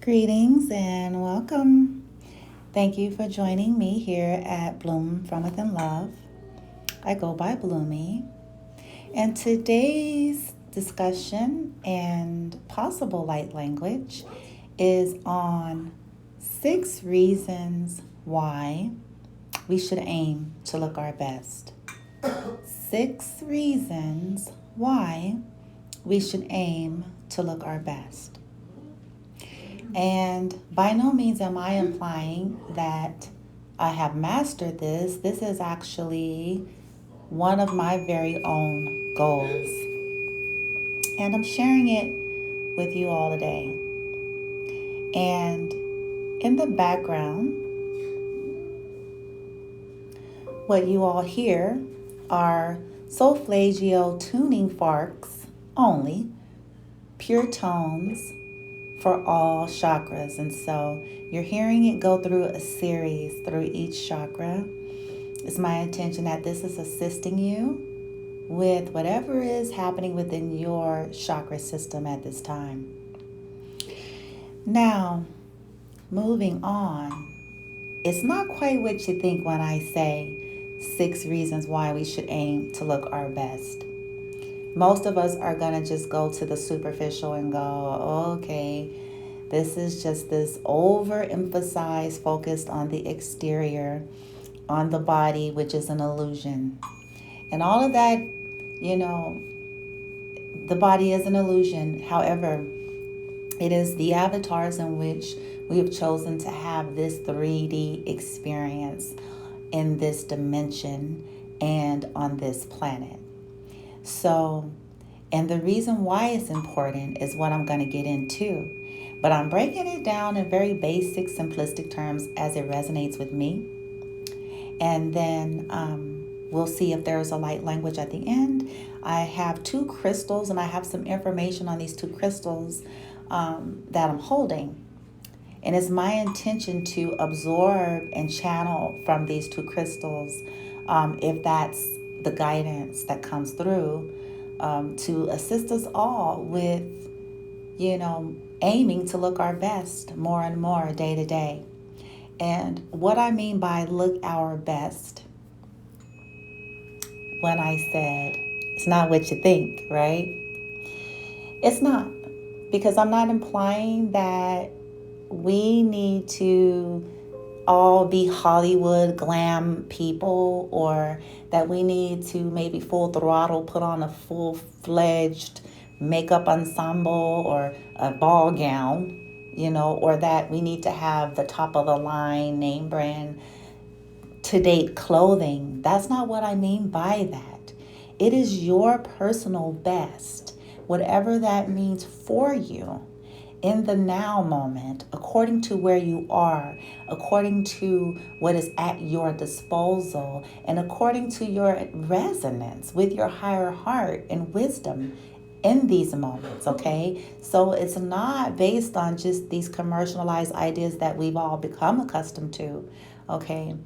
Greetings and welcome. Thank you for joining me here at Bloom from Within Love. I go by Bloomy, and today's discussion and possible light language is on 6 reasons why we should aim to look our best. 6 reasons why we should aim to look our best. And by no means am I implying that I have mastered this. This is actually one of my very own goals. And I'm sharing it with you all today. And in the background, what you all hear are solfeggio tuning forks only, pure tones for all chakras. And so you're hearing it go through a series through each chakra. It's my intention that this is assisting you with whatever is happening within your chakra system at this time. Now, moving on, it's not quite what you think when I say 6 reasons why we should aim to look our best. Most of us are going to just go to the superficial and go, okay, this is just this overemphasized focused on the exterior, on the body, which is an illusion. And all of that, the body is an illusion. However, it is the avatars in which we have chosen to have this 3D experience in this dimension and on this planet. So, and the reason why it's important is what I'm going to get into. But I'm breaking it down in very basic, simplistic terms as it resonates with me. And then we'll see if there's a light language at the end. I have 2 crystals, and I have some information on these 2 crystals that I'm holding. And it's my intention to absorb and channel from these 2 crystals, if that's the guidance that comes through, to assist us all with, aiming to look our best more and more day to day. And what I mean by look our best, when I said it's not what you think, right? It's not, because I'm not implying that we need to all be Hollywood glam people, or that we need to maybe full throttle put on a full-fledged makeup ensemble or a ball gown, or that we need to have the top of the line name brand to date clothing. That's not what I mean by that. It is your personal best, whatever that means for you in the now moment, according to where you are, according to what is at your disposal, and according to your resonance with your higher heart and wisdom in these moments, okay? So it's not based on just these commercialized ideas that we've all become accustomed to, okay?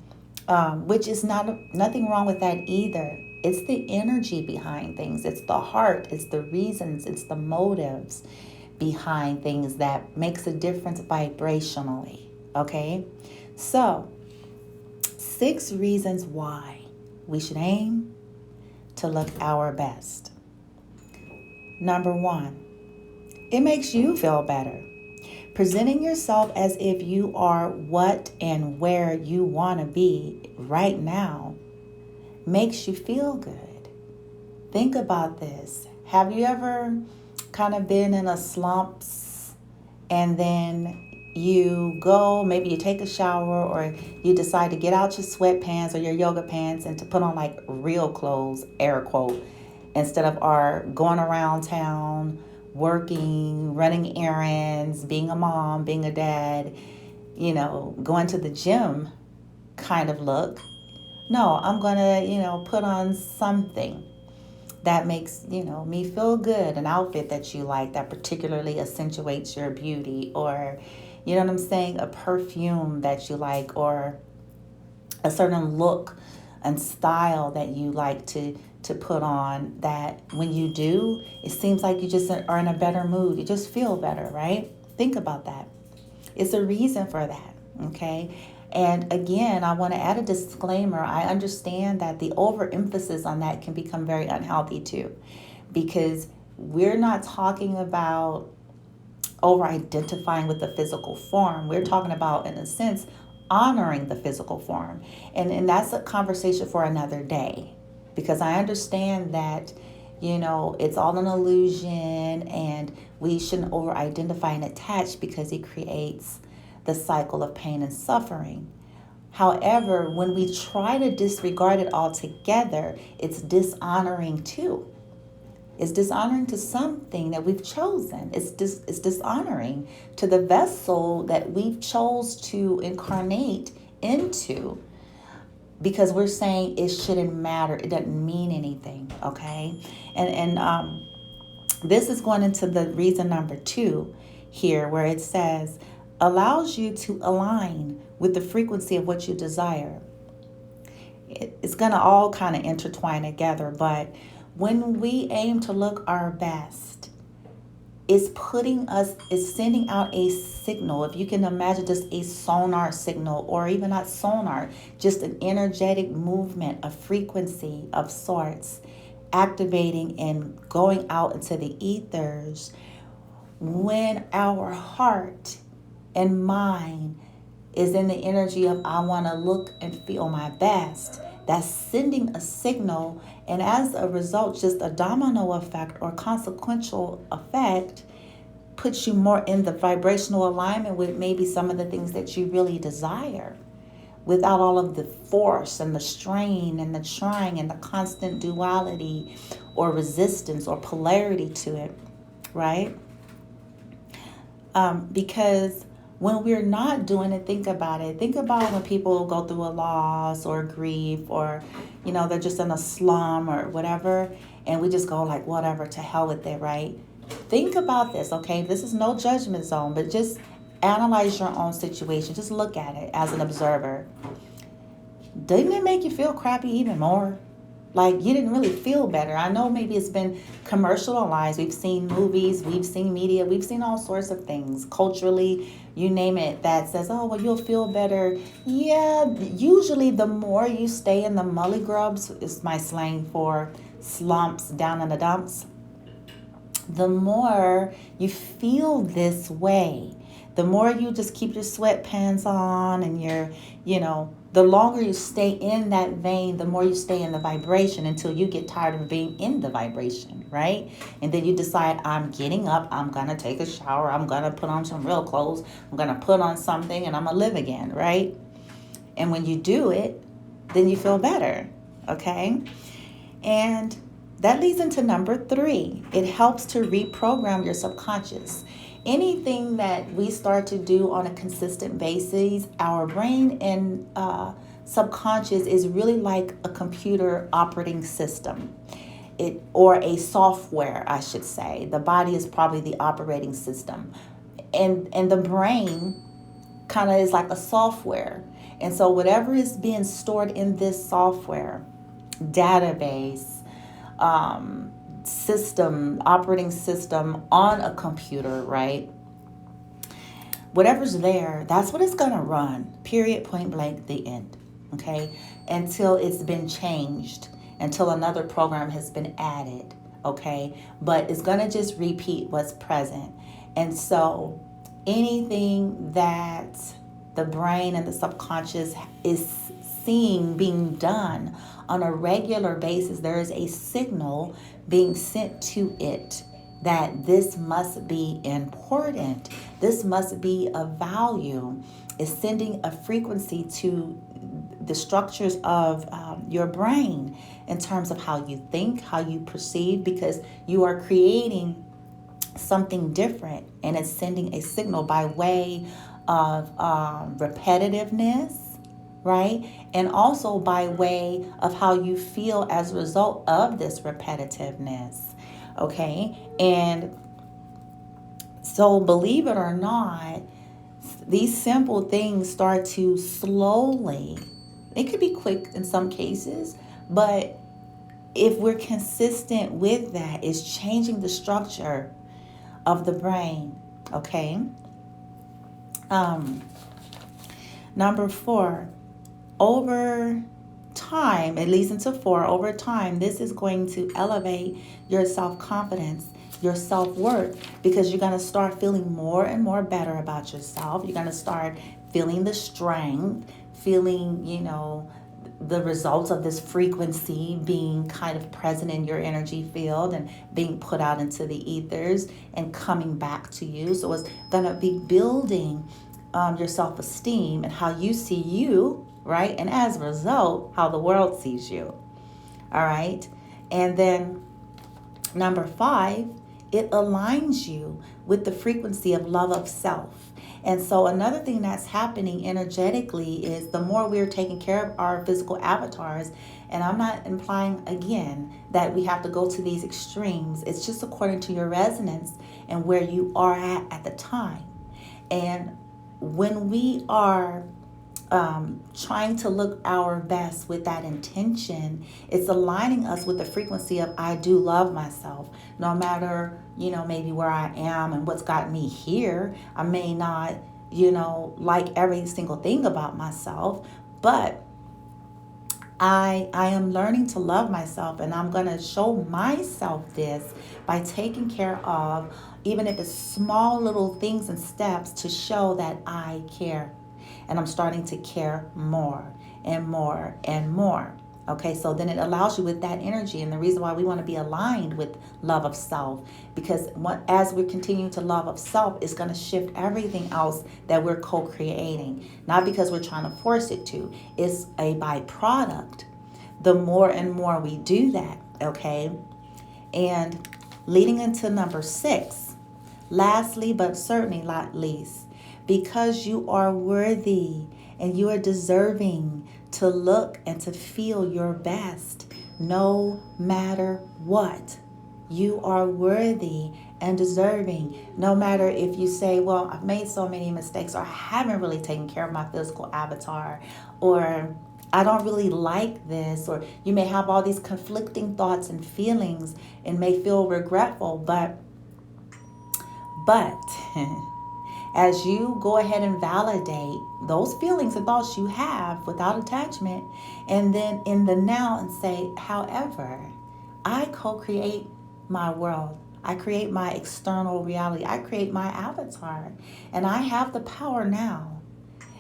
Which is nothing wrong with that either. It's the energy behind things. It's the heart. It's the reasons. It's the motives behind things that makes a difference vibrationally, okay? So, 6 reasons why we should aim to look our best. Number 1, it makes you feel better. Presenting yourself as if you are what and where you want to be right now makes you feel good. Think about this. Have you ever kind of been in a slump, and then you go, maybe you take a shower, or you decide to get out your sweatpants or your yoga pants and to put on like real clothes, air quote, instead of going around town, working, running errands, being a mom, being a dad, going to the gym kind of look. No, I'm going to, put on something that makes, me feel good, an outfit that you like that particularly accentuates your beauty, or, you know what I'm saying, a perfume that you like, or a certain look and style that you like to put on, that when you do, it seems like you just are in a better mood. You just feel better, right? Think about that. It's a reason for that, okay? And again, I want to add a disclaimer. I understand that the overemphasis on that can become very unhealthy too, because we're not talking about over identifying with the physical form. We're talking about, in a sense, honoring the physical form. And that's a conversation for another day, because I understand that, it's all an illusion and we shouldn't over identify and attach because it creates the cycle of pain and suffering. However, when we try to disregard it altogether, it's dishonoring too. It's dishonoring to something that we've chosen. It's dishonoring to the vessel that we've chose to incarnate into, because we're saying it shouldn't matter. It doesn't mean anything, okay? And this is going into the reason number 2 here, where it says, allows you to align with the frequency of what you desire. It's going to all kind of intertwine together, but when we aim to look our best, it's sending out a signal. If you can imagine just a sonar signal, or even not sonar, just an energetic movement, a frequency of sorts, activating and going out into the ethers. When our heart and mind is in the energy of, I want to look and feel my best, that's sending a signal, and as a result, just a domino effect or consequential effect puts you more in the vibrational alignment with maybe some of the things that you really desire, without all of the force and the strain and the trying and the constant duality or resistance or polarity to it, right? Because when we're not doing it, think about it. Think about when people go through a loss or grief, or, they're just in a slum or whatever, and we just go like, whatever, to hell with it, right? Think about this, okay? This is no judgment zone, but just analyze your own situation. Just look at it as an observer. Didn't it make you feel crappy even more? Like you didn't really feel better. I know maybe it's been commercialized. We've seen movies, we've seen media, we've seen all sorts of things culturally, you name it, that says, oh, well, you'll feel better. Yeah, usually the more you stay in the mully grubs, is my slang for slumps, down in the dumps, the more you feel this way. The more you just keep your sweatpants on and the longer you stay in that vein, the more you stay in the vibration until you get tired of being in the vibration, right? And then you decide, I'm getting up, I'm going to take a shower, I'm going to put on some real clothes, I'm going to put on something, and I'm going to live again, right? And when you do it, then you feel better, okay? And that leads into number 3. It helps to reprogram your subconscious. Anything that we start to do on a consistent basis, our brain and subconscious is really like a computer operating system, or a software, I should say. The body is probably the operating system, and the brain kind of is like a software. And so whatever is being stored in this software, database, operating system on a computer, right? Whatever's there, that's what it's going to run, period, point blank, the end, okay? Until it's been changed, until another program has been added, okay? But it's going to just repeat what's present. And so anything that the brain and the subconscious is seeing being done on a regular basis, there is a signal being sent to it that this must be important. This must be of value. It's sending a frequency to the structures of your brain in terms of how you think, how you perceive, because you are creating something different, and it's sending a signal by way of repetitiveness, right? And also by way of how you feel as a result of this repetitiveness, okay? And so believe it or not, these simple things start to slowly, it could be quick in some cases, but if we're consistent with that, it's changing the structure of the brain, okay? Um, Number 4, over time, it leads into 4, over time, this is going to elevate your self-confidence, your self-worth, because you're going to start feeling more and more better about yourself. You're going to start feeling the strength, feeling, the results of this frequency being kind of present in your energy field and being put out into the ethers and coming back to you. So it's going to be building your self-esteem and how you see you, right? And as a result, how the world sees you. All right. And then number 5, it aligns you with the frequency of love of self. And so another thing that's happening energetically is the more we're taking care of our physical avatars, and I'm not implying again that we have to go to these extremes. It's just according to your resonance and where you are at the time. And when we are trying to look our best with that intention, it's aligning us with the frequency of I do love myself. No matter, maybe where I am and what's got me here. I may not, like every single thing about myself, but I am learning to love myself, and I'm going to show myself this by taking care of, even if it's small little things and steps, to show that I care. And I'm starting to care more and more and more. Okay, so then it allows you with that energy. And the reason why we want to be aligned with love of self, because as we continue to love of self, it's going to shift everything else that we're co-creating. Not because we're trying to force it to. It's a byproduct. The more and more we do that, okay? And leading into number 6, lastly but certainly not least, because you are worthy and you are deserving to look and to feel your best no matter what. You are worthy and deserving, no matter if you say, well, I've made so many mistakes, or I haven't really taken care of my physical avatar, or I don't really like this, or you may have all these conflicting thoughts and feelings and may feel regretful, but as you go ahead and validate those feelings and thoughts you have without attachment, and then in the now and say, however, I co-create my world. I create my external reality. I create my avatar. And I have the power now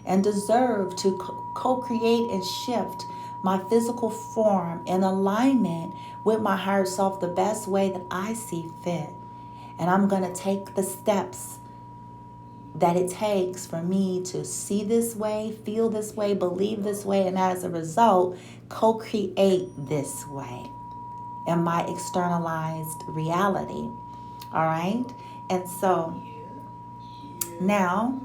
and deserve to co-create and shift my physical form in alignment with my higher self the best way that I see fit. And I'm going to take the steps that it takes for me to see this way, feel this way, believe this way, and as a result, co-create this way in my externalized reality. All right? And so now,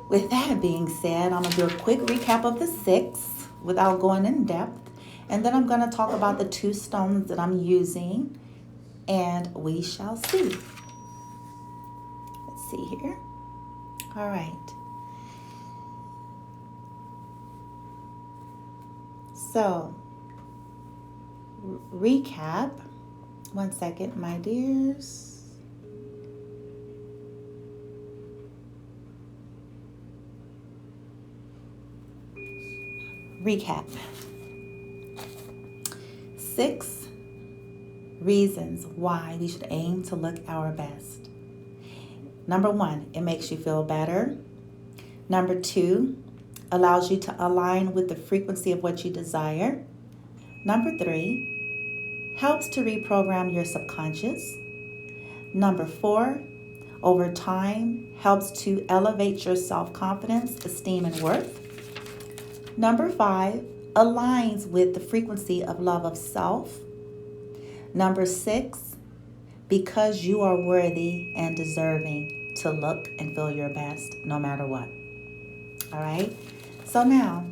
with that being said, I'm going to do a quick recap of the 6 without going in depth. And then I'm going to talk about the 2 stones that I'm using, and we shall see. Let's see here. All right. So, recap. One second, my dears. Recap. 6 reasons why we should aim to look our best. Number 1, it makes you feel better. Number 2, allows you to align with the frequency of what you desire. Number 3, helps to reprogram your subconscious. Number 4, over time, helps to elevate your self-confidence, esteem, and worth. Number 5, aligns with the frequency of love of self. Number 6, because you are worthy and deserving to look and feel your best no matter what. All right? So now,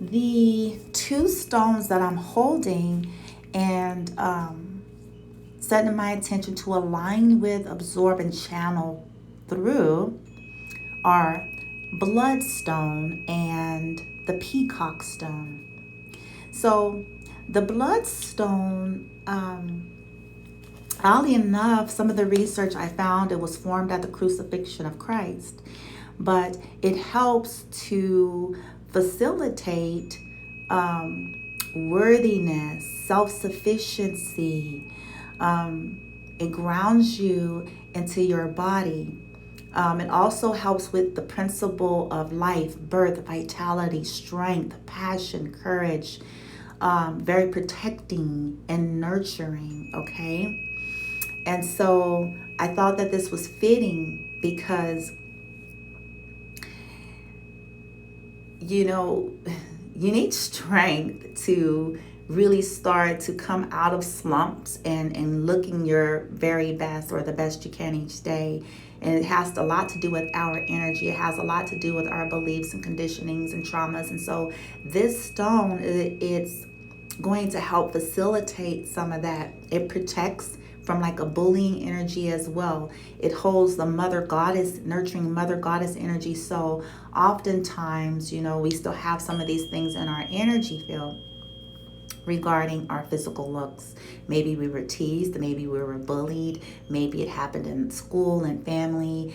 the 2 stones that I'm holding and setting my attention to align with, absorb, and channel through are bloodstone and the peacock stone. So the bloodstone Oddly enough, some of the research I found, it was formed at the crucifixion of Christ, but it helps to facilitate worthiness, self sufficiency. It grounds you into your body. It also helps with the principle of life, birth, vitality, strength, passion, courage, very protecting and nurturing, okay? And so I thought that this was fitting because, you know, you need strength to really start to come out of slumps and looking your very best or the best you can each day. And it has a lot to do with our energy. It has a lot to do with our beliefs and conditionings and traumas. And so this stone, it's going to help facilitate some of that. It protects from like a bullying energy as well. It holds the mother goddess, nurturing mother goddess energy. So oftentimes, we still have some of these things in our energy field regarding our physical looks. Maybe we were teased, maybe we were bullied, maybe it happened in school and family,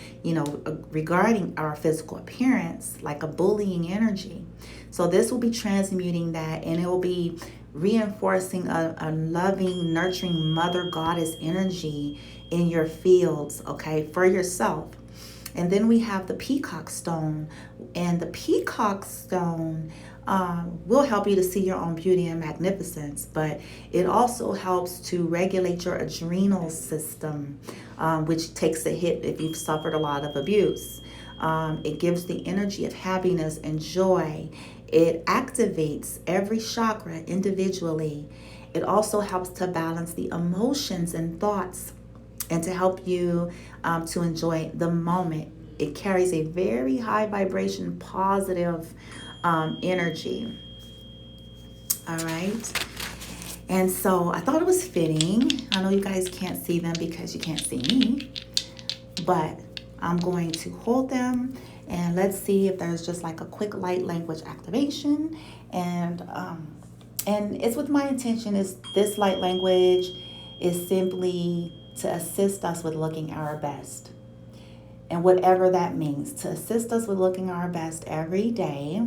regarding our physical appearance, like a bullying energy. So this will be transmuting that, and it will be reinforcing a loving, nurturing mother goddess energy in your fields, okay, for yourself. And then we have the peacock stone, and the peacock stone will help you to see your own beauty and magnificence, but it also helps to regulate your adrenal system, which takes a hit if you've suffered a lot of abuse. It gives the energy of happiness and joy. It activates every chakra individually. It also helps to balance the emotions and thoughts and to help you to enjoy the moment. It carries a very high vibration, positive energy. All right. And so I thought it was fitting. I know you guys can't see them because you can't see me, but I'm going to hold them and let's see if there's just like a quick light language activation. And it's with my intention is this light language is simply to assist us with looking our best. And whatever that means, to assist us with looking our best every day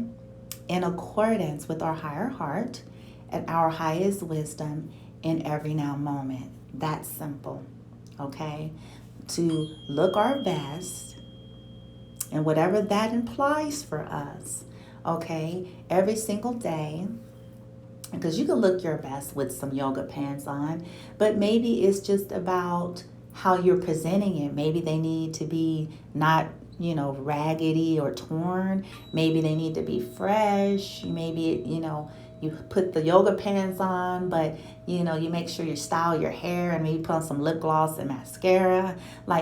in accordance with our higher heart and our highest wisdom in every now moment. That's simple, okay? To look our best and whatever that implies for us, okay? Every single day, because you can look your best with some yoga pants on, but maybe it's just about how you're presenting it. Maybe they need to be not, raggedy or torn. Maybe they need to be fresh. Maybe, you put the yoga pants on, but, you make sure you style your hair and maybe put on some lip gloss and mascara.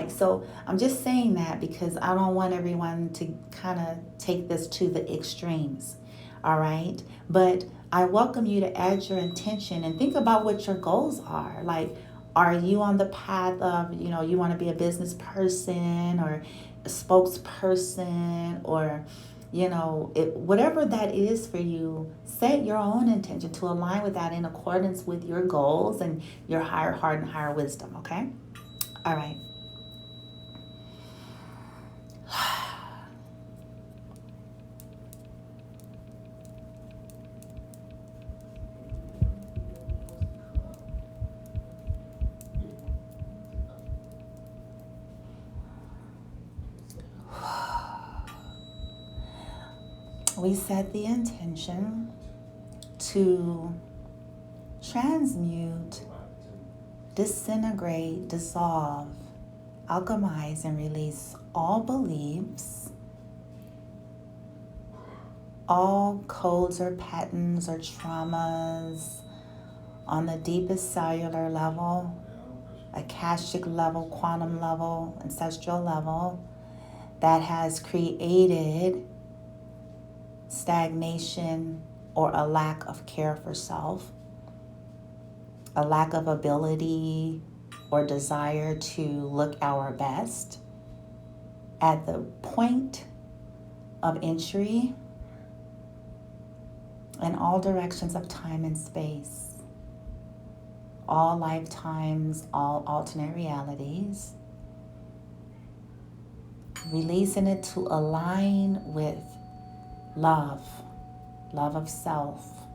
So I'm just saying that because I don't want everyone to kind of take this to the extremes. All right. But I welcome you to add your intention and think about what your goals are. Are you on the path of, you want to be a business person or a spokesperson or, whatever that is for you, set your own intention to align with that in accordance with your goals and your higher heart and higher wisdom. Okay. All right. We set the intention to transmute, disintegrate, dissolve, alchemize, and release all beliefs, all codes or patterns or traumas on the deepest cellular level, akashic level, quantum level, ancestral level that has created stagnation or a lack of care for self, a lack of ability or desire to look our best at the point of entry in all directions of time and space. all lifetimes, all alternate realities. Releasing it to align with love, love of self,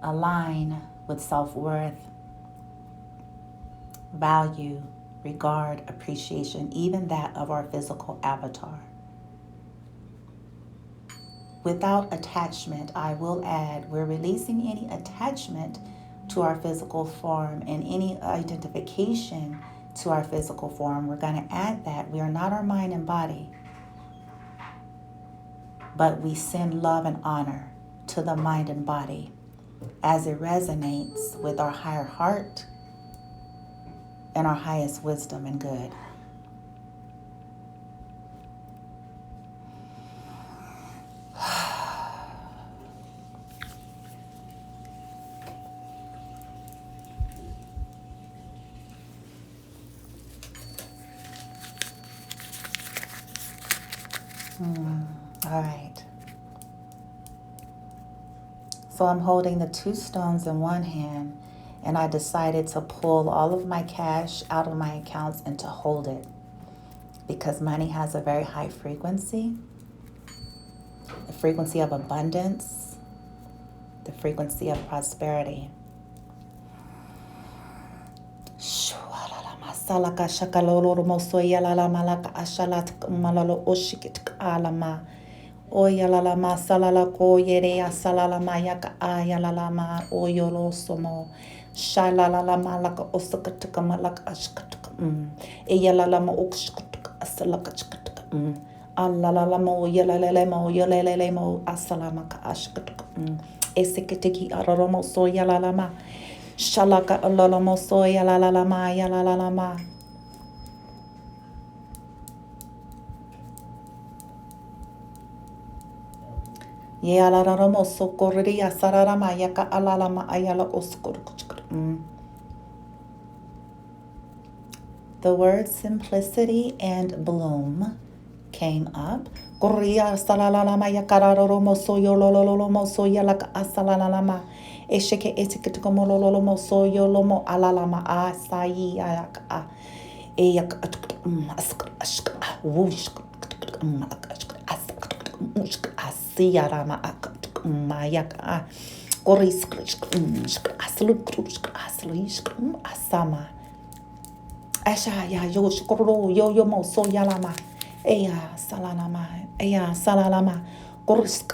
align with self-worth, value, regard, appreciation, even that of our physical avatar. Without attachment, I will add, we're releasing any attachment to our physical form and any identification to our physical form. We're going to add that we are not our mind and body, but we send love and honor to the mind and body as it resonates with our higher heart and our highest wisdom and good. All right. So I'm holding the 2 stones in one hand, and I decided to pull all of my cash out of my accounts and to hold it because money has a very high frequency, the frequency of abundance, the frequency of prosperity. Salaka shakalolo mosoya la malaka ashalat malalo oshikit alama oyala ma salala ko yere asalala mayaka ayala ma oyolo somo shalala malaka osakatka malaka ashkatka eyala ma okshkatka asalaka chkatka alala mo yelele mo asalama ka ashkatka eseketiki aroromo soya la Shalaka alolomo soya la ma ya la ma. Ya la romo socorria sararama yaka alalama ayala oskur. The word simplicity and bloom came up. Korea salalama yakaroromo soyo lololomo soya laka asalalama. Esheke etiketikomo lolomo soyo lomo alalama asayi ayaka eyak ask wush asiyarama mayaka koris asama asha ya yosh koro yo mo soya lama eya salalama koris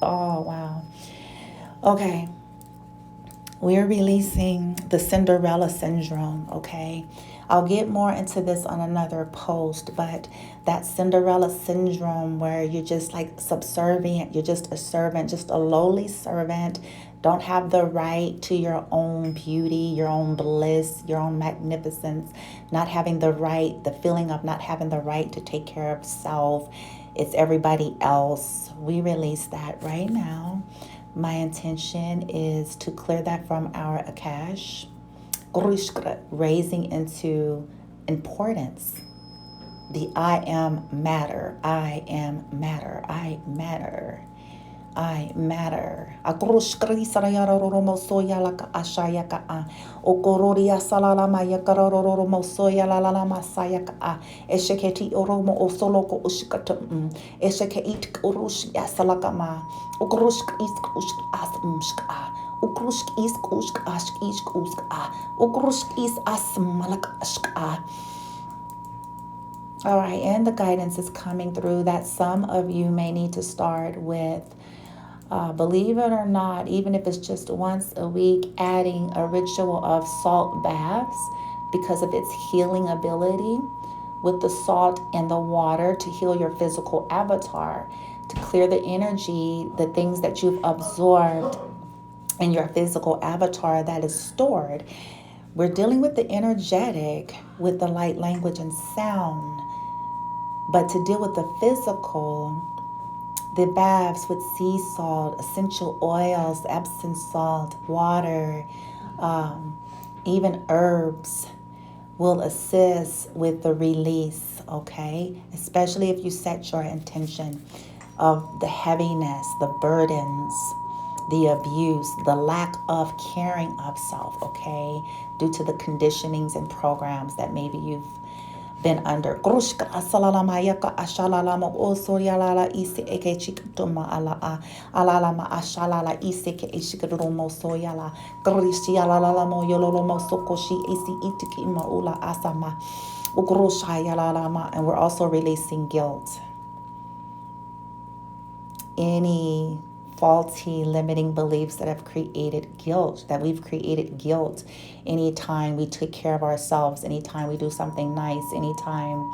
Oh, wow. Okay. We're releasing the Cinderella syndrome, okay? I'll get more into this on another post, but that Cinderella syndrome where you're just like subservient, you're just a servant, just a lowly servant, don't have the right to your own beauty, your own bliss, your own magnificence, not having the right, the feeling of not having the right to take care of self. It's everybody else. We release that right now. My intention is to clear that from our Akash, raising into importance. The I am matter. I am matter. I matter. I matter. Akrushkri sarayaroromo soyalaka ashayaka a. Okororia salalama yakarororomo soyalalama sayaka a. Esheketi oromo osoloko ushikatum. Eshekeit urush yasalakama. Ukrushk isk as umshka. Ukrushk isk ushk ashk isk uska. Ukrushk is as malakashka. All right, and the guidance is coming through that some of you may need to start with, believe it or not, even if it's just once a week, adding a ritual of salt baths because of its healing ability with the salt and the water to heal your physical avatar, to clear the energy, the things that you've absorbed in your physical avatar that is stored. We're dealing with the energetic with the light language and sound. But to deal with the physical, the baths with sea salt, essential oils, Epsom salt, water, even herbs, will assist with the release, okay? Especially if you set your intention of the heaviness, the burdens, the abuse, the lack of caring of self, okay? Due to the conditionings and programs that maybe you've been under. Grushka asalalama yaka ashalalama osoryalala ise eke chikatuma ala alalama ashalala ise ke ishikadumo soyala grishialalamo yololomo sokoshi isi itiki maula asama ugrushayalalama. And we're also releasing guilt. Any faulty limiting beliefs that have created guilt, that we've created guilt anytime we take care of ourselves, anytime we do something nice, anytime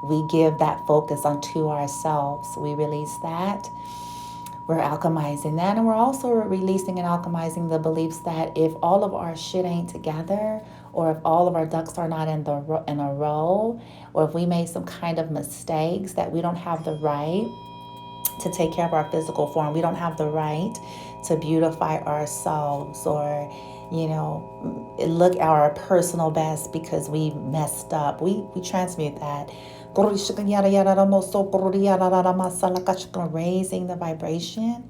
we give that focus onto ourselves, we release that. We're alchemizing that, and we're also releasing and alchemizing the beliefs that if all of our shit ain't together, or if all of our ducks are not in a row, or if we made some kind of mistakes, that we don't have the right to take care of our physical form. We don't have the right to beautify ourselves or, look our personal best because we messed up. We transmute that. Raising the vibration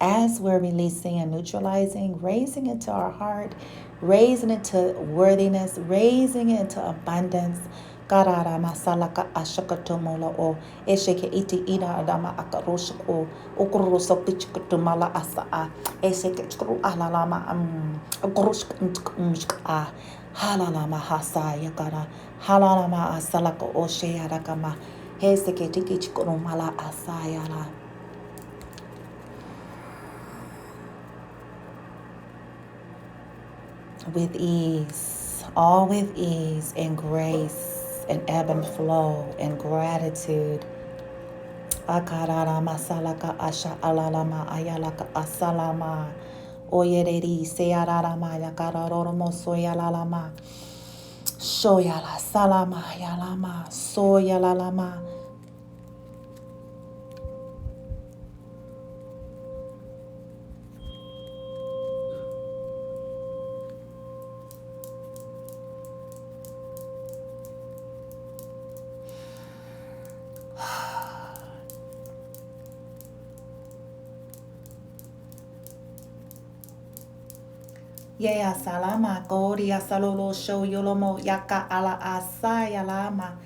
as we're releasing and neutralizing, raising it to our heart, raising it to worthiness, raising it to abundance. Karara masalaka ashakatumolo o esheke iti ina adama akaroshko okoroso pichkutumala asa esheke chkru alalama akoroshk umshka halalama hasa yakara halalama asalaka oshe yarakama heseke tiki chkurumala asayala. With ease, all with ease and grace and ebb and flow and gratitude. Akarara masalaka asha alalama ayalaka asalama oyereri seararama yakararoromo soyalalama shoyala salama yalama soyalalama. Yeah, salama, goria salolo show yolomo yaka ala asaya lama,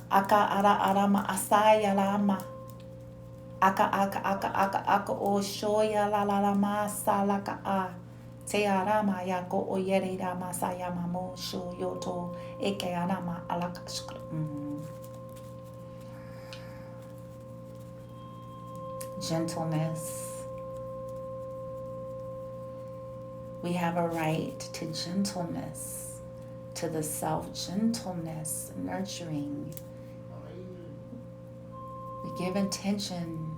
aka ara arama asaya lama, aka o shoya la la la ma salaka a, te arama yako o yere rama sayama mo sho yoto eke arama alaka shkru. Gentleness. We have a right to gentleness, to the self, gentleness, nurturing. We give intention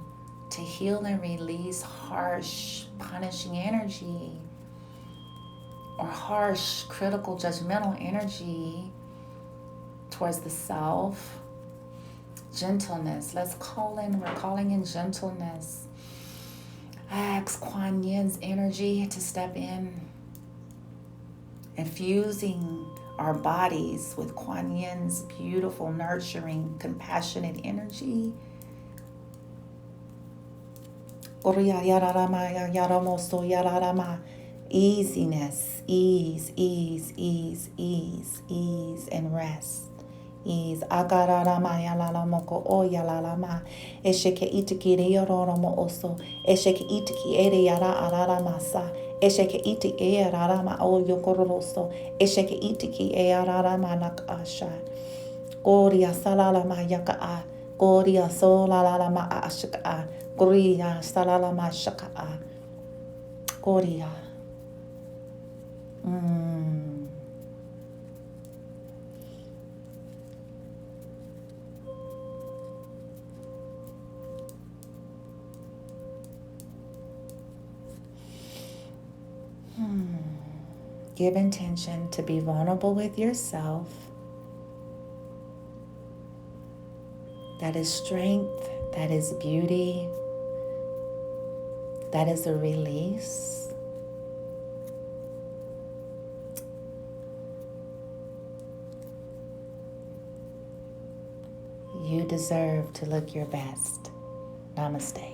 to heal and release harsh, punishing energy or harsh, critical, judgmental energy towards the self. Gentleness. We're calling in gentleness. Ask Kuan Yin's energy to step in, infusing our bodies with Kuan Yin's beautiful, nurturing, compassionate energy. Easiness, ease, and rest. Is agararama yalalamoko o yalalama esheke itiki yororomo oso esheke itiki ere yara araramasa esheke iti e ararama o yokororoso esheke itiki e ararama nakasha goria salalama yaka goria solalama ashaka goria salalama shaka goria. Give intention to be vulnerable with yourself. That is strength, that is beauty, that is a release. You deserve to look your best. Namaste.